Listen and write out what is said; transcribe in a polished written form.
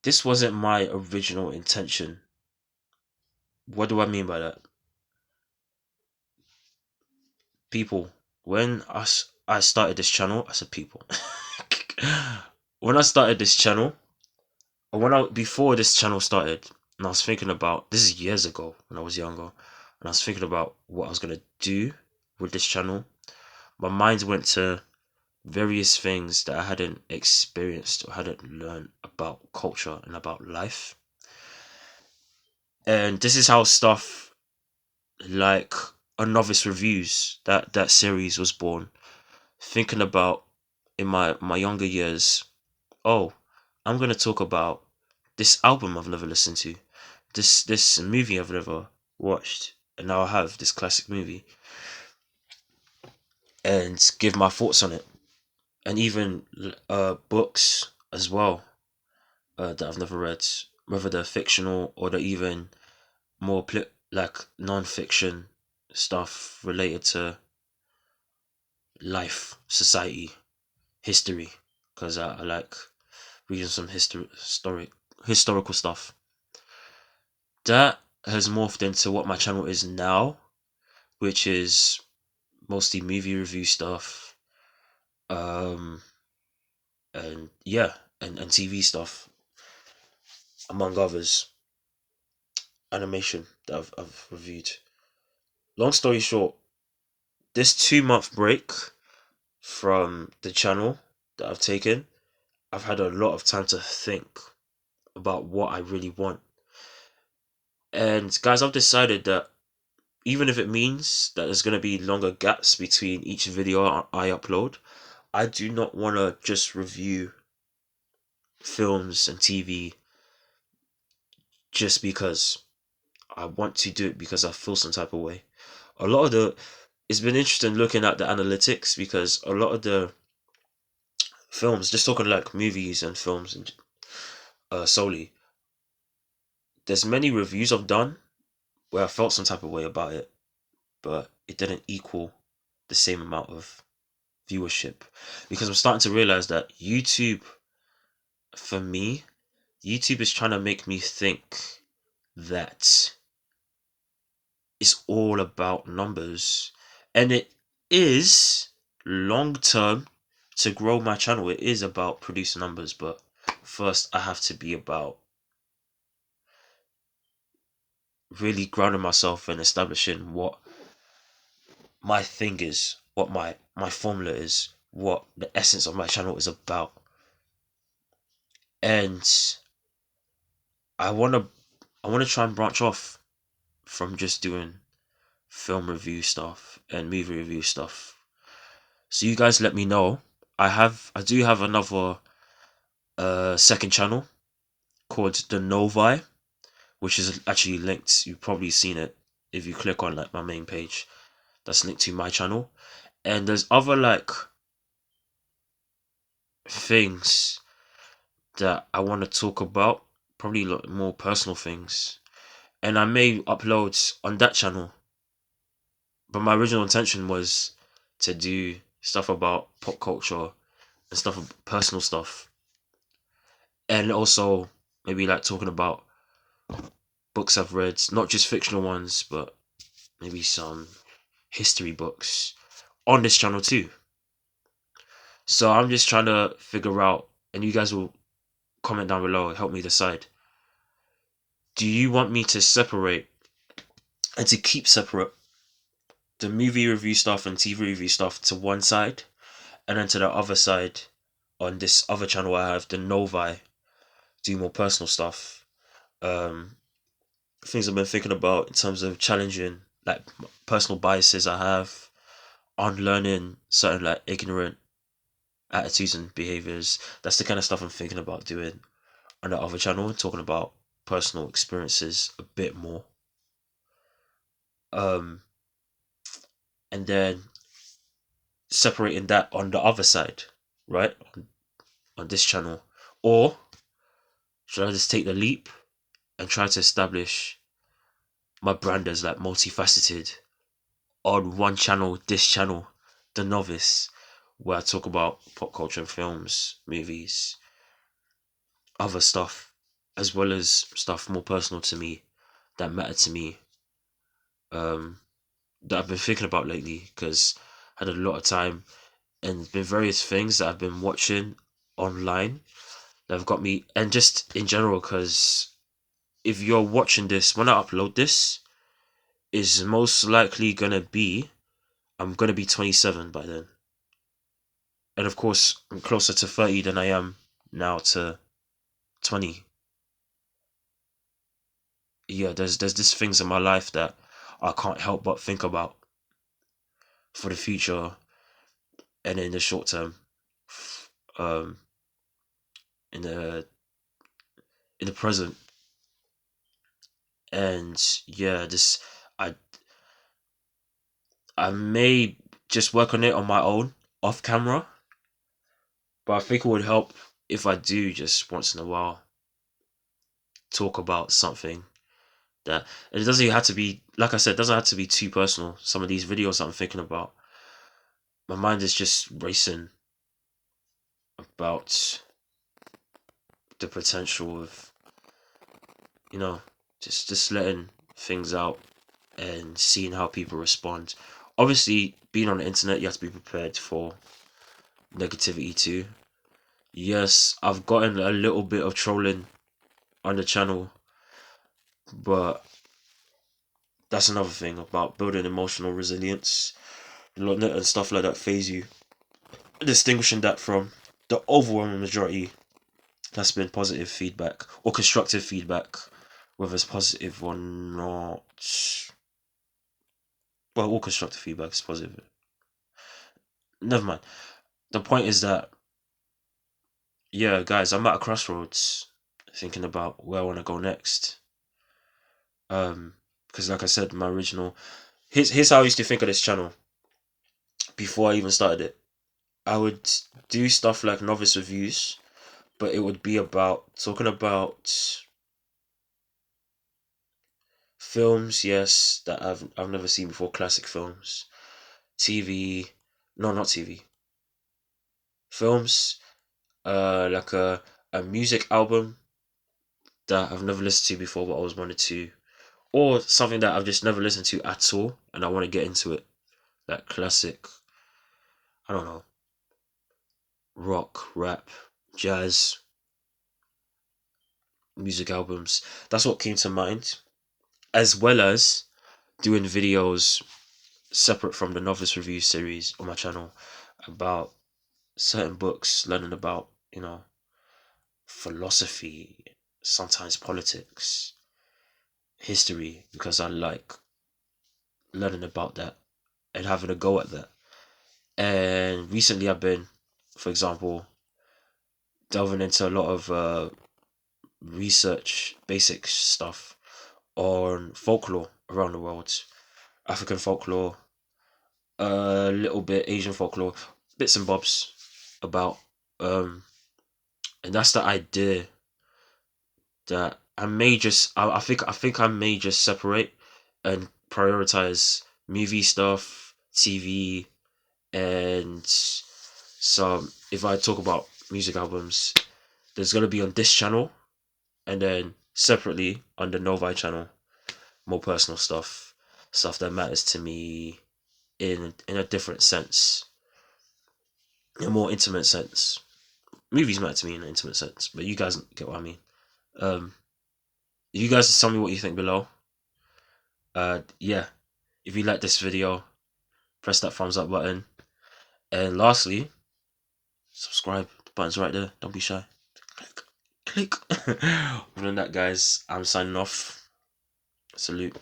this wasn't my original intention. What do I mean by that? People, I started this channel, I said people. When I started this channel, or when I before this channel started, and I was thinking about this is years ago when I was younger, and I was thinking about what I was gonna do with this channel. My mind went to various things that I hadn't experienced or hadn't learned about culture and about life. And this is how stuff like a novice reviews that series was born. Thinking about in my younger years, oh, I'm gonna talk about this album I've never listened to, this movie I've never watched, and now I have this classic movie and give my thoughts on it, and even books as well that I've never read, whether they're fictional or they're even more like non-fiction stuff related to life, society, history, because I like reading some historical stuff. That has morphed into what my channel is now, which is mostly movie review stuff, um, and yeah, and TV stuff, among others, animation that I've reviewed. Long story short, this 2 month break from the channel that I've taken, I've had a lot of time to think about what I really want. And guys, I've decided that even if it means that there's going to be longer gaps between each video I upload, I do not want to just review films and TV just because. I want to do it because I feel some type of way. A lot of the It's been interesting looking at the analytics because a lot of the films, just talking like movies and films and solely, there's many reviews I've done where I felt some type of way about it, but it didn't equal the same amount of viewership because I'm starting to realize that for me, YouTube is trying to make me think that it's all about numbers, and it is long term to grow my channel. It is about producing numbers, but first I have to be about really grounding myself and establishing what my thing is, what my formula is, what the essence of my channel is about. And I want to try and branch off from just doing film review stuff and movie review stuff. So you guys let me know. I do have another second channel called The Novi, which is actually linked. You've probably seen it if you click on like my main page. That's linked to my channel. And there's other like things that I want to talk about, probably like more personal things. And I may upload on that channel. But my original intention was to do stuff about pop culture and stuff, personal stuff. And also maybe like talking about books I've read, not just fictional ones, but maybe some history books on this channel too. So I'm just trying to figure out, and you guys will comment down below and help me decide. Do you want me to separate and to keep separate the movie review stuff and TV review stuff to one side, and then to the other side on this other channel I have, the Novi, do more personal stuff? Um, Things I've been thinking about in terms of challenging like personal biases I have, unlearning certain like ignorant attitudes and behaviors. That's the kind of stuff I'm thinking about doing on the other channel, talking about personal experiences a bit more. Um, and then separating that on the other side, right? On this channel. Or should I just take the leap and try to establish my brand as like multifaceted on one channel, this channel, The Novice, where I talk about pop culture and films, movies, other stuff. as well as stuff more personal to me that matter to me, that I've been thinking about lately, because I had a lot of time and been various things that I've been watching online that have got me, and just in general, because if you're watching this when I upload this, is most likely gonna be I'm gonna be 27 by then, and of course I'm closer to 30 than I am now to 20. Yeah, there's these things in my life that I can't help but think about for the future and in the short term, um, in the present, and yeah, this I I may just work on it on my own off camera, but I think it would help if I do just once in a while talk about something that, and it doesn't even have to be, like I said, it doesn't have to be too personal. Some of these videos that I'm thinking about, my mind is just racing about the potential of, you know, just letting things out and seeing how people respond. Obviously, being on the internet, you have to be prepared for negativity too. Yes, I've gotten a little bit of trolling on the channel, but that's another thing about building emotional resilience. Not letting stuff like that phase you. Distinguishing that from the overwhelming majority that's been positive feedback or constructive feedback, whether it's positive or not. Well, all constructive feedback is positive. Never mind. The point is that, yeah, guys, I'm at a crossroads thinking about where I want to go next. Because like I said, my original, here's how I used to think of this channel before I even started it. I would do stuff like novice reviews, but it would be about talking about films, yes, that I've never seen before, classic films, TV, no, not TV, films, like a music album that I've never listened to before, but I always wanted to, or something that I've just never listened to at all, and I want to get into it, like classic, I don't know, rock, rap, jazz, music albums. That's what came to mind, as well as doing videos separate from the novice review series on my channel about certain books, learning about, philosophy, sometimes politics, history, because I like learning about that and having a go at that. And recently I've been, for example, delving into a lot of research, basic stuff on folklore around the world. African folklore, a little bit Asian folklore, bits and bobs about, um, and that's the idea that I may just, I think I may just separate and prioritize movie stuff, TV, and some. If I talk about music albums, there's gonna be on this channel, and then separately on the Novi channel, more personal stuff, stuff that matters to me in a different sense, in a more intimate sense. Movies matter to me in an intimate sense, but you guys get what I mean. Um, you guys just tell me what you think below. Yeah, if you like this video, press that thumbs up button, and lastly, subscribe. The button's right there. Don't be shy. Click, click. Other than that, guys, I'm signing off. Salute.